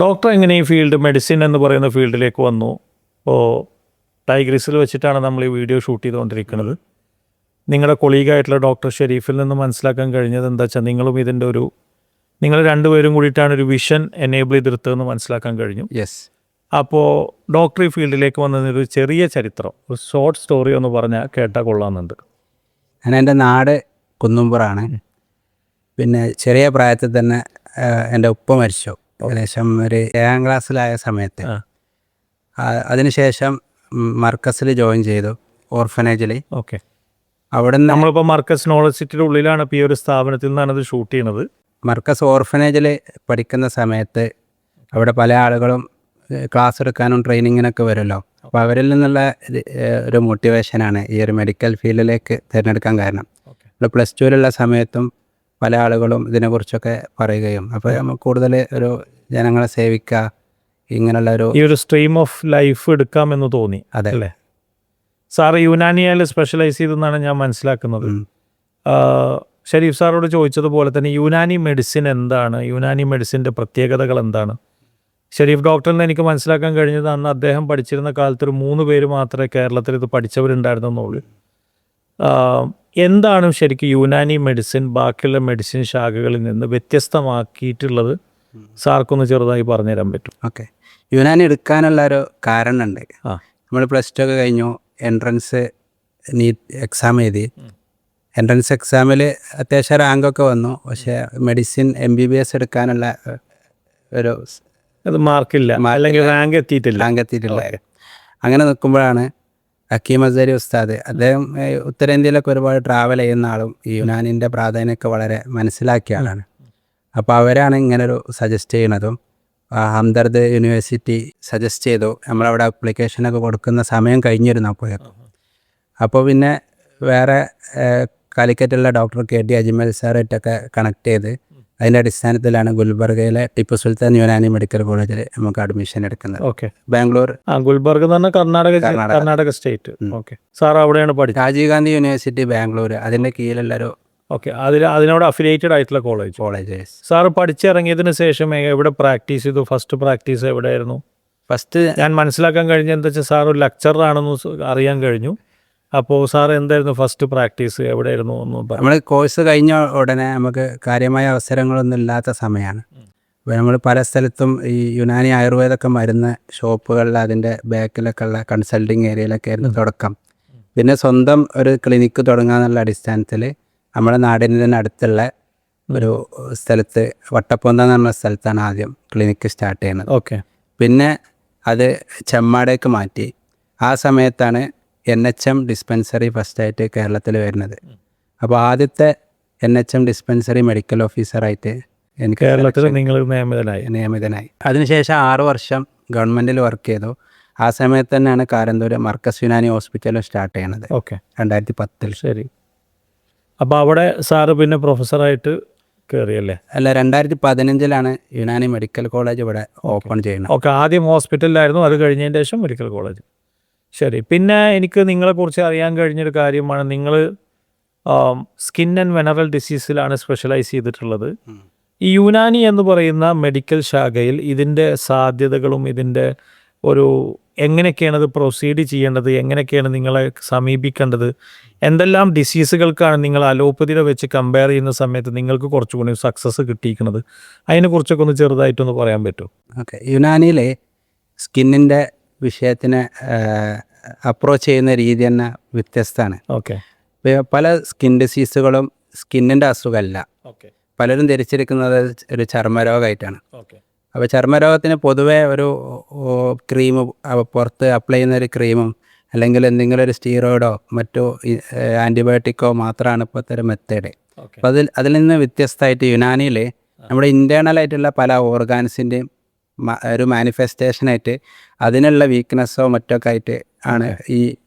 Doctor എങ്ങനെ ഈ field medicine എന്ന് പറയുന്ന ഫീൽഡിലേക്ക് വന്നു? ഇപ്പോൾ ടൈഗ്രിസിൽ വെച്ചിട്ടാണ് നമ്മൾ ഈ വീഡിയോ ഷൂട്ട് ചെയ്തുകൊണ്ടിരിക്കുന്നത്. നിങ്ങളുടെ കൊളീഗായിട്ടുള്ള ഡോക്ടർ ഷെരീഫിൽ നിന്ന് മനസ്സിലാക്കാൻ കഴിഞ്ഞത് എന്താ വെച്ചാൽ നിങ്ങൾ രണ്ടുപേരും കൂടിയിട്ടാണ് ഒരു വിഷൻ എനേബിൾ ചെയ്തെടുത്തതെന്ന് മനസ്സിലാക്കാൻ കഴിഞ്ഞു. യെസ്. അപ്പോൾ ഡോക്ടർ ഈ ഫീൽഡിലേക്ക് വന്നതിനൊരു ചെറിയ ചരിത്രം, ഒരു ഷോർട്ട് സ്റ്റോറി ഒന്ന് പറഞ്ഞാൽ കേട്ടാൽ കൊള്ളാമെന്നുണ്ട്. എൻ്റെ നാട് കുന്നുംപുറാണ്. പിന്നെ ചെറിയ പ്രായത്തിൽ തന്നെ എൻ്റെ ഉപ്പ മരിച്ചു. ഏകദേശം ഒരു 7ാം ക്ലാസ്സിലായ സമയത്ത്. അതിനുശേഷം മർക്കസിൽ ജോയിൻ ചെയ്തു, ഓർഫനേജിൽ. ഓക്കെ. അവിടെ നിന്ന് നമ്മളിപ്പോൾ മർക്കസ് നോളജ് സിറ്റിയുടെ ഉള്ളിലാണ് ഇപ്പോൾ ഈ ഒരു സ്ഥാപനത്തിൽ നിന്നാണ് ഇത് ഷൂട്ട് ചെയ്യുന്നത്. മർക്കസ് ഓർഫനേജിൽ പഠിക്കുന്ന സമയത്ത് അവിടെ പല ആളുകളും ക്ലാസ് എടുക്കാനും ട്രെയിനിങ്ങിനൊക്കെ വരുമല്ലോ. അപ്പോൾ അവരിൽ നിന്നുള്ള ഒരു മോട്ടിവേഷനാണ് ഈ ഒരു മെഡിക്കൽ ഫീൽഡിലേക്ക് തിരഞ്ഞെടുക്കാൻ കാരണം. പ്ലസ് ടുവിലുള്ള സമയത്തും പല ആളുകളും ഇതിനെക്കുറിച്ചൊക്കെ പറയുകയും അപ്പോൾ നമുക്ക് കൂടുതൽ ഒരു ജനങ്ങളെ സേവിക്കുക, ഇങ്ങനെയുള്ള ഈ ഒരു സ്ട്രീം ഓഫ് ലൈഫ് എടുക്കാമെന്ന് തോന്നി. അതെ അല്ലേ? സാറ് യുനാനിയിൽ സ്പെഷ്യലൈസ് ചെയ്തെന്നാണ് ഞാൻ മനസ്സിലാക്കുന്നത്. ഷരീഫ് സാറോട് ചോദിച്ചതുപോലെ തന്നെ യുനാനി മെഡിസിൻ എന്താണ്, യുനാനി മെഡിസിൻ്റെ പ്രത്യേകതകൾ എന്താണ്? ഷരീഫ് ഡോക്ടറിന് എനിക്ക് മനസ്സിലാക്കാൻ കഴിഞ്ഞത് അന്ന് അദ്ദേഹം പഠിച്ചിരുന്ന കാലത്ത് ഒരു 3 പേര് മാത്രമേ കേരളത്തിൽ ഇത് പഠിച്ചവരുണ്ടായിരുന്നുള്ളൂ. എന്താണ് ശരിക്കും യുനാനി മെഡിസിൻ ബാക്കിയുള്ള മെഡിസിൻ ശാഖകളിൽ നിന്ന് വ്യത്യസ്തമാക്കിയിട്ടുള്ളത്? സാർക്കൊന്ന് ചെറുതായി പറഞ്ഞുതരാൻ പറ്റും? ഓക്കെ. യുനാനി എടുക്കാനുള്ള ഒരു കാരണമുണ്ട്. നമ്മൾ പ്ലസ് ടു ഒക്കെ കഴിഞ്ഞു, എൻട്രൻസ് എക്സാം എഴുതി. എൻട്രൻസ് എക്സാമിൽ അത്യാവശ്യം റാങ്കൊക്കെ വന്നു. പക്ഷേ മെഡിസിൻ MBBS എടുക്കാനുള്ള ഒരു മാർക്കില്ല, അല്ലെങ്കിൽ റാങ്ക് എത്തിയിട്ടില്ല. അങ്ങനെ നിൽക്കുമ്പോഴാണ് ഹക്കീം അസ്ഹരി ഉസ്താദ്, അദ്ദേഹം ഉത്തരേന്ത്യയിലൊക്കെ ഒരുപാട് ട്രാവൽ ചെയ്യുന്ന ആളും ഈ യുനാനിൻ്റെ പ്രാധാന്യമൊക്കെ വളരെ മനസ്സിലാക്കിയ ആളാണ്. അപ്പോൾ അവരാണ് ഇങ്ങനൊരു സജസ്റ്റ് ചെയ്യണതും. ഹംദർദ് യൂണിവേഴ്സിറ്റി സജസ്റ്റ് ചെയ്തു. നമ്മളവിടെ അപ്ലിക്കേഷനൊക്കെ കൊടുക്കുന്ന സമയം കഴിഞ്ഞിരുന്നു അപ്പോഴേക്കും. അപ്പോൾ പിന്നെ വേറെ കാലിക്കറ്റുള്ള ഡോക്ടർ KT അജ്മൽ സാറായിട്ടൊക്കെ കണക്ട് ചെയ്ത് അതിൻ്റെ അടിസ്ഥാനത്തിലാണ് ഗുൽബർഗയിലെ ടിപ്പു സുൽത്താൻ യുനാനി മെഡിക്കൽ കോളേജിൽ നമുക്ക് അഡ്മിഷൻ എടുക്കുന്നത്. ഓക്കെ. ബാംഗ്ലൂർ. ഗുൽബർഗ് എന്ന് പറഞ്ഞാൽ കർണാടക സ്റ്റേറ്റ്. ഓക്കെ. സാർ അവിടെയാണ് പഠിച്ചത്? രാജീവ് ഗാന്ധി യൂണിവേഴ്സിറ്റി ബാംഗ്ലൂർ, അതിൻ്റെ കീഴിലുള്ള ഒരു. ഓക്കെ. അതിനോട് അഫിലിയേറ്റഡ് ആയിട്ടുള്ള കോളേജ്. സാറ് പഠിച്ചിറങ്ങിയതിന് ശേഷം എവിടെ പ്രാക്ടീസ് ചെയ്തു? ഫസ്റ്റ് പ്രാക്ടീസ് എവിടെയായിരുന്നു? ഫസ്റ്റ് ഞാൻ മനസ്സിലാക്കാൻ കഴിഞ്ഞ എന്താ വെച്ചാൽ സാർ ഒരു ലെക്ചറാണെന്ന് അറിയാൻ കഴിഞ്ഞു. അപ്പോൾ സാർ എന്തായിരുന്നു ഫസ്റ്റ് പ്രാക്ടീസ്, എവിടെയായിരുന്നു? നമ്മൾ കോഴ്സ് കഴിഞ്ഞ ഉടനെ നമുക്ക് കാര്യമായ അവസരങ്ങളൊന്നും ഇല്ലാത്ത സമയമാണ്. അപ്പോൾ നമ്മൾ പല സ്ഥലത്തും ഈ യുനാനി ആയുർവേദമൊക്കെ മരുന്ന് ഷോപ്പുകളിൽ അതിൻ്റെ ബാക്കിലൊക്കെ ഉള്ള കൺസൾട്ടിങ് ഏരിയയിലൊക്കെ ആയിരുന്നു തുടക്കം. പിന്നെ സ്വന്തം ഒരു ക്ലിനിക്ക് തുടങ്ങാന്നുള്ള അടിസ്ഥാനത്തിൽ നമ്മുടെ നാടിന് തന്നെ അടുത്തുള്ള ഒരു സ്ഥലത്ത്, വട്ടപ്പൊന്ത എന്ന് പറഞ്ഞ സ്ഥലത്താണ് ആദ്യം ക്ലിനിക്ക് സ്റ്റാർട്ട് ചെയ്യുന്നത്. ഓക്കെ. പിന്നെ അത് ചെമ്മാടേക്ക് മാറ്റി. ആ സമയത്താണ് NHM ഡിസ്പെൻസറി ഫസ്റ്റായിട്ട് കേരളത്തിൽ വരുന്നത്. അപ്പോൾ ആദ്യത്തെ NHM ഡിസ്പെൻസറി മെഡിക്കൽ ഓഫീസറായിട്ട് എനിക്ക് കേരളത്തിൽ നിങ്ങൾ നിയമിതനായി. അതിനുശേഷം 6 വർഷം ഗവൺമെൻറ്റിൽ വർക്ക് ചെയ്തു. ആ സമയത്ത് തന്നെയാണ് കാരന്തൂർ മർക്കസ് യുനാനി ഹോസ്പിറ്റൽ സ്റ്റാർട്ട് ചെയ്യണത്. ഓക്കെ. 2010. ശരി. അപ്പോൾ അവിടെ സാറ് പിന്നെ പ്രൊഫസറായിട്ട് കയറിയല്ലേ? അല്ല, 2015 യുനാനി മെഡിക്കൽ കോളേജ് ഇവിടെ ഓപ്പൺ ചെയ്യുന്നത്. ഓക്കെ. ആദ്യം ഹോസ്പിറ്റലിലായിരുന്നു, അത് കഴിഞ്ഞതിന് ശേഷം മെഡിക്കൽ കോളേജ്. ശരി. പിന്നെ എനിക്ക് നിങ്ങളെക്കുറിച്ച് അറിയാൻ കഴിഞ്ഞൊരു കാര്യമാണ്, നിങ്ങൾ സ്കിൻ ആൻഡ് വെനറൽ ഡിസീസിലാണ് സ്പെഷ്യലൈസ് ചെയ്തിട്ടുള്ളത്. ഈ യുനാനി എന്ന് പറയുന്ന മെഡിക്കൽ ശാഖയിൽ ഇതിൻ്റെ സാധ്യതകളും ഇതിൻ്റെ ഒരു എങ്ങനെയൊക്കെയാണ് ഇത് പ്രൊസീഡ് ചെയ്യേണ്ടത്, എങ്ങനെയൊക്കെയാണ് നിങ്ങളെ സമീപിക്കേണ്ടത്, എന്തെല്ലാം ഡിസീസുകൾക്കാണ് നിങ്ങൾ അലോപ്പതിയുടെ വെച്ച് കമ്പയർ ചെയ്യുന്ന സമയത്ത് നിങ്ങൾക്ക് കുറച്ചുകൂടി സക്സസ് കിട്ടിയിരിക്കുന്നത്, അതിനെക്കുറിച്ചൊക്കെ ഒന്ന് ചെറുതായിട്ടൊന്ന് പറയാൻ പറ്റുമോ? ഓക്കെ. യുനാനിയിലെ സ്കിന്നിൻ്റെ വിഷയത്തിനെ അപ്രോച്ച് ചെയ്യുന്ന രീതി തന്നെ വ്യത്യസ്തമാണ്. ഓക്കെ. പല സ്കിൻ ഡിസീസുകളും സ്കിന്നിൻ്റെ അസുഖമല്ല. ഓക്കെ. പലരും ധരിച്ചിരിക്കുന്നത് ഒരു ചർമ്മരോഗമായിട്ടാണ്. ഓക്കെ. അപ്പോൾ ചർമ്മരോഗത്തിന് പൊതുവേ ഒരു ക്രീം, പുറത്ത് അപ്ലൈ ചെയ്യുന്ന ഒരു ക്രീമും അല്ലെങ്കിൽ എന്തെങ്കിലും ഒരു സ്റ്റീറോയിഡോ മറ്റോ ആൻറ്റിബയോട്ടിക്കോ മാത്രമാണ് ഇപ്പോഴത്തെ ഒരു മെത്തേഡ്. അപ്പോൾ അതിൽ നിന്ന് വ്യത്യസ്തമായിട്ട് യുനാനിയിൽ നമ്മുടെ ഇൻറ്റേർണലായിട്ടുള്ള പല ഓർഗാൻസിൻ്റെയും ഒരു മാനിഫെസ്റ്റേഷനായിട്ട് അതിനുള്ള വീക്ക്നെസ്സോ മറ്റൊക്കെ ആയിട്ട് ആണ് ഈ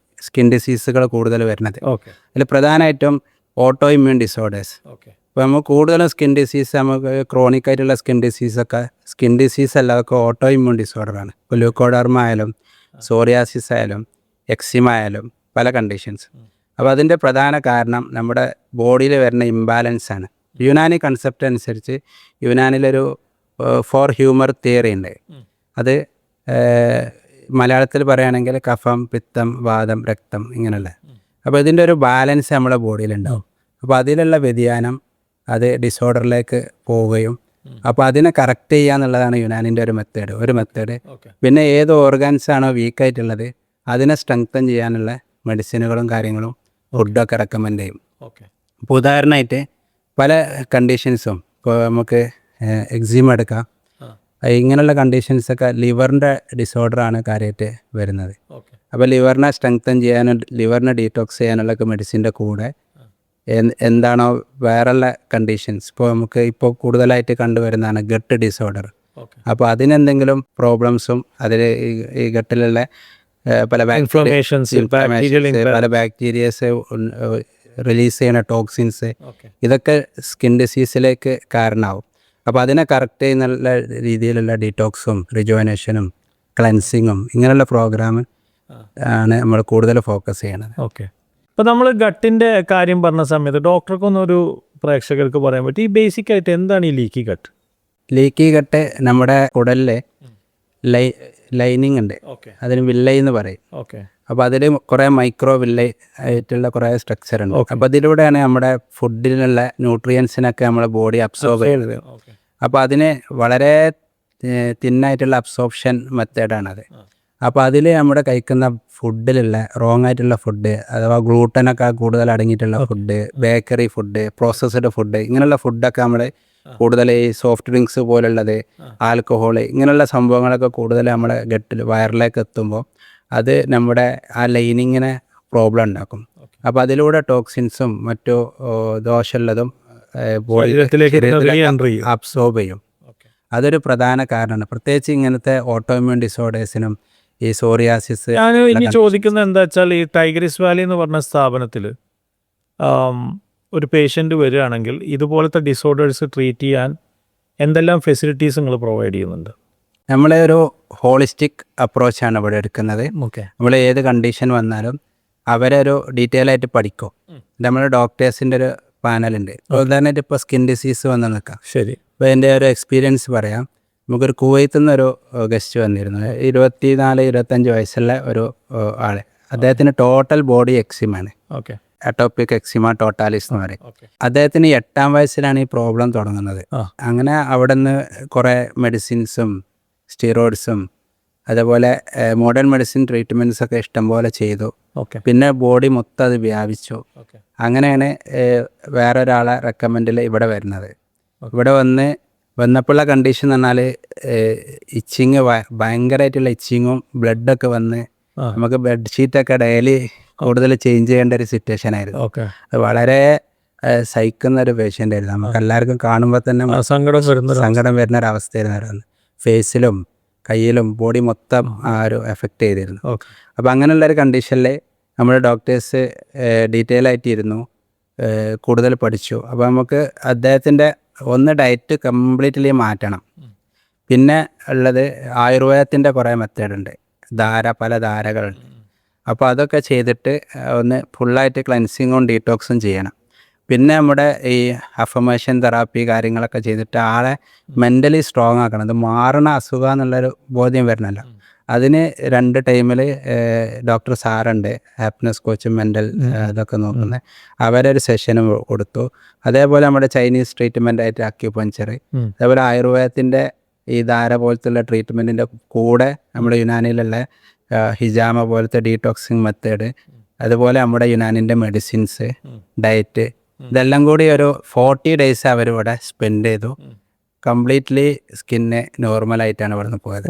സ്കിൻ ഡിസീസുകൾ കൂടുതൽ വരുന്നത്. ഓക്കെ. അതിൽ പ്രധാനമായിട്ടും ഓട്ടോ ഇമ്മ്യൂൺ ഡിസോർഡേഴ്സ്. ഓക്കെ. ഇപ്പോൾ നമുക്ക് കൂടുതലും സ്കിൻ ഡിസീസ്, നമുക്ക് ക്രോണിക് ആയിട്ടുള്ള സ്കിൻ ഡിസീസ് അല്ല, അതൊക്കെ ഓട്ടോ ഇമ്മ്യൂൺ ഡിസോർഡറാണ്. ഇപ്പോൾ ല്യൂക്കോഡെർമ ആയാലും സോറിയാസിസ് ആയാലും എക്സിമ ആയാലും പല കണ്ടീഷൻസ്. അപ്പോൾ അതിൻ്റെ പ്രധാന കാരണം നമ്മുടെ ബോഡിയിൽ വരുന്ന ഇംബാലൻസ് ആണ്. യുനാനി കൺസെപ്റ്റ് അനുസരിച്ച് യുനാനിലൊരു ഫോർ ഹ്യൂമർ തിയറി ഉണ്ട്. അത് മലയാളത്തിൽ പറയുകയാണെങ്കിൽ കഫം, പിത്തം, വാതം, രക്തം ഇങ്ങനെയുള്ള. അപ്പോൾ ഇതിൻ്റെ ഒരു ബാലൻസ് നമ്മുടെ ബോഡിയിലുണ്ടാവും. അപ്പോൾ അതിലുള്ള വ്യതിയാനം അത് ഡിസോർഡറിലേക്ക് പോവുകയും അപ്പോൾ അതിനെ കറക്റ്റ് ചെയ്യുക എന്നുള്ളതാണ് യുനാനിൻ്റെ ഒരു മെത്തേഡ്. പിന്നെ ഏത് ഓർഗാൻസ് ആണോ വീക്കായിട്ടുള്ളത് അതിനെ സ്ട്രെങ്തൻ ചെയ്യാനുള്ള മെഡിസിനുകളും കാര്യങ്ങളും ഫുഡൊക്കെ റെക്കമെൻഡ് ചെയ്യും. ഇപ്പോൾ ഉദാഹരണമായിട്ട് പല കണ്ടീഷൻസും ഇപ്പോൾ നമുക്ക് എക്സീമ എടുക്കാം. ഇങ്ങനെയുള്ള കണ്ടീഷൻസൊക്കെ ലിവറിൻ്റെ ഡിസോർഡറാണ് കാര്യമായിട്ട് വരുന്നത്. അപ്പോൾ ലിവറിനെ സ്ട്രെങ്തൻ ചെയ്യാനും ലിവറിനെ ഡീറ്റോക്സ് ചെയ്യാനുള്ളൊക്കെ മെഡിസിൻ്റെ കൂടെ എന്താണോ വേറെയുള്ള കണ്ടീഷൻസ് ഇപ്പോൾ നമുക്ക് ഇപ്പോൾ കൂടുതലായിട്ട് കണ്ടുവരുന്നതാണ് ഗട്ട് ഡിസോർഡർ. അപ്പോൾ അതിനെന്തെങ്കിലും പ്രോബ്ലംസും അതിൽ ഈ ഗട്ടിലുള്ള പല ബാക്ടീരിയസ് റിലീസ് ചെയ്യുന്ന ടോക്സിൻസ് ഇതൊക്കെ സ്കിൻ ഡിസീസിലേക്ക് കാരണമാവും. അപ്പോൾ അതിനെ കറക്റ്റ് ചെയ്യുന്ന രീതിയിലുള്ള ഡീറ്റോക്സും റിജുവനേഷനും ക്ലെൻസിങ്ങും ഇങ്ങനെയുള്ള പ്രോഗ്രാം ആണ് നമ്മൾ കൂടുതൽ ഫോക്കസ് ചെയ്യണത്. ഓക്കെ. ഇപ്പോൾ നമ്മൾ ഗട്ടിൻ്റെ കാര്യം പറഞ്ഞ സമയത്ത് ഡോക്ടർക്കൊന്നൊരു പ്രേക്ഷകർക്ക് പറയാൻ പറ്റും ഈ ബേസിക് ആയിട്ട് എന്താണ് ഈ ലീക്കി ഗട്ട്? ലീക്കി ഗട്ട് നമ്മുടെ കുടലിൽ ലൈനിങ് ഉണ്ട്, അതിന് വില്ലൈ എന്ന് പറയും. അപ്പോൾ അതിൽ കുറേ മൈക്രോ വില്ലൈ ആയിട്ടുള്ള കുറേ സ്ട്രക്ചർ ഉണ്ട്. അപ്പോൾ അതിലൂടെയാണ് നമ്മുടെ ഫുഡിലുള്ള ന്യൂട്രിയൻസിനൊക്കെ നമ്മുടെ ബോഡി അബ്സോർബ് ചെയ്യുന്നത്. അപ്പോൾ അതിന് വളരെ തിന്നായിട്ടുള്ള അബ്സോർപ്ഷൻ മെത്തേഡാണത്. അപ്പോൾ അതിൽ നമ്മുടെ കഴിക്കുന്ന ഫുഡിലുള്ള റോങ് ആയിട്ടുള്ള ഫുഡ് അഥവാ ഗ്ലൂട്ടനൊക്കെ കൂടുതൽ അടങ്ങിയിട്ടുള്ള food, bakery food, processed food ഇങ്ങനെയുള്ള ഫുഡൊക്കെ നമ്മൾ കൂടുതൽ ഈ സോഫ്റ്റ് ഡ്രിങ്ക്സ് പോലുള്ളത്, ആൽക്കഹോൾ ഇങ്ങനെയുള്ള സംഭവങ്ങളൊക്കെ കൂടുതൽ നമ്മുടെ ഗട്ടിൽ വയറിലേക്ക് എത്തുമ്പോൾ അത് നമ്മുടെ ആ ലൈനിങ്ങിനെ പ്രോബ്ലം ഉണ്ടാക്കും. അപ്പോൾ അതിലൂടെ ടോക്സിൻസും മറ്റു ദോഷമുള്ളതും അബ്സോർബ് ചെയ്യും. അതൊരു പ്രധാന കാരണമാണ്, പ്രത്യേകിച്ച് ഇങ്ങനത്തെ ഓട്ടോഇമ്യൂൺ ഡിസോർഡേഴ്സിനും ഈ സോറിയാസിസ്. ഞാൻ ഇനി ചോദിക്കുന്നത് എന്താ വെച്ചാൽ ഈ ടൈഗ്രിസ് വാലി എന്ന് പറഞ്ഞ സ്ഥാപനത്തിൽ ഒരു പേഷ്യൻ്റ് വരികയാണെങ്കിൽ ഇതുപോലത്തെ ഡിസോർഡേഴ്സ് ട്രീറ്റ് ചെയ്യാൻ എന്തെല്ലാം ഫെസിലിറ്റീസ് നിങ്ങൾ പ്രൊവൈഡ് ചെയ്യുന്നുണ്ട്? നമ്മളെ ഒരു ഹോളിസ്റ്റിക് അപ്രോച്ചാണ് ഇവിടെ എടുക്കുന്നത്. നമ്മൾ ഏത് കണ്ടീഷൻ വന്നാലും അവരെ ഒരു ഡീറ്റെയിൽ ആയിട്ട് പഠിക്കും. നമ്മൾ ഡോക്ടേഴ്സിൻ്റെ ഒരു പാനലുണ്ട്. ഉദാഹരണമായിട്ട് ഇപ്പോൾ സ്കിൻ ഡിസീസ് വന്ന് നിൽക്കാം. ശരി. അപ്പോൾ എൻ്റെ ഒരു എക്സ്പീരിയൻസ് പറയാം. നമുക്കൊരു കുവൈത്തിൽ നിന്നൊരു ഗസ്റ്റ് വന്നിരുന്നു. 24-25 വയസ്സുള്ള ഒരു ആൾ. അദ്ദേഹത്തിന് total body എക്സിമാണ്. Atopic eczema totalis എന്ന് പറയും. അദ്ദേഹത്തിന് 8ാം വയസ്സിലാണ് ഈ പ്രോബ്ലം തുടങ്ങുന്നത്. അങ്ങനെ അവിടെ നിന്ന് കുറേ മെഡിസിൻസും സ്റ്റീറോയിഡ്സും അതേപോലെ മോഡേൺ മെഡിസിൻ ട്രീറ്റ്മെൻറ്റ്സ് ഒക്കെ ഇഷ്ടംപോലെ ചെയ്തു. പിന്നെ ബോഡി മൊത്തം അത് വ്യാപിച്ചു. അങ്ങനെയാണ് വേറൊരാളെ റെക്കമെൻഡിൽ ഇവിടെ വരുന്നത്. ഇവിടെ വന്നപ്പോഴുള്ള കണ്ടീഷൻ എന്ന് പറഞ്ഞാൽ ഇച്ചിങ്, ഭയങ്കരമായിട്ടുള്ള ഇച്ചിങ്ങും ബ്ലഡൊക്കെ വന്ന് നമുക്ക് ബെഡ്ഷീറ്റൊക്കെ ഡെയിലി കൂടുതൽ ചേഞ്ച് ചെയ്യേണ്ട ഒരു സിറ്റുവേഷൻ ആയിരുന്നു. അത് വളരെ സഹിക്കുന്ന ഒരു പേഷ്യൻ്റ് ആയിരുന്നു. നമുക്ക് എല്ലാവർക്കും കാണുമ്പോൾ തന്നെ സങ്കടം വരുന്ന ഒരു അവസ്ഥയായിരുന്നു. ഫേസിലും കയ്യിലും ബോഡി മൊത്തം ആ ഒരു എഫക്റ്റ് ചെയ്തിരുന്നു. അപ്പോൾ അങ്ങനെയുള്ളൊരു കണ്ടീഷനിൽ നമ്മുടെ ഡോക്ടേഴ്സ് ഡീറ്റെയിൽ ആയിട്ടിരുന്നു, കൂടുതൽ പഠിച്ചു. അപ്പോൾ നമുക്ക് അദ്ദേഹത്തിൻ്റെ ഡയറ്റ് കംപ്ലീറ്റ്ലി മാറ്റണം. പിന്നെ ഉള്ളത് ആയുർവേദത്തിൻ്റെ കുറേ മെത്തേഡുണ്ട്, പല ധാരകളുണ്ട്. അപ്പോൾ അതൊക്കെ ചെയ്തിട്ട് ഫുള്ളായിട്ട് ക്ലെൻസിങ്ങും ഡീറ്റോക്സും ചെയ്യണം. പിന്നെ നമ്മുടെ ഈ അഫർമേഷൻ തെറാപ്പി കാര്യങ്ങളൊക്കെ ചെയ്തിട്ട് ആളെ മെൻ്റലി സ്ട്രോങ് ആക്കണം. അത് മാറണ അസുഖം എന്നുള്ളൊരു ബോധ്യം വരണമല്ലോ. അതിന് 2 ടൈമിൽ ഡോക്ടർ സാറുണ്ട്, ഹാപ്പിനെസ് കോച്ചും മെൻ്റൽ അതൊക്കെ നോക്കുന്നത്. അവരൊരു സെഷനും കൊടുത്തു. അതേപോലെ നമ്മുടെ ചൈനീസ് ട്രീറ്റ്മെൻ്റ് ആയിട്ട് അക്യുപഞ്ചർ, അതേപോലെ ആയുർവേദത്തിൻ്റെ ഈ ധാര പോലത്തുള്ള ട്രീറ്റ്മെൻറ്റിൻ്റെ കൂടെ നമ്മുടെ യുനാനിലുള്ള ഹിജാമ പോലത്തെ ഡീടോക്സിങ് മെത്തേഡ്, അതുപോലെ നമ്മുടെ യുനാനിൻ്റെ മെഡിസിൻസ്, ഡയറ്റ്, ഇതെല്ലാം കൂടി ഒരു 40 days അവരിവിടെ സ്പെൻഡ് ചെയ്തു. കംപ്ലീറ്റ്ലി സ്കിന്ന് നോർമലായിട്ടാണ് ഇവിടെ നിന്ന് പോയത്.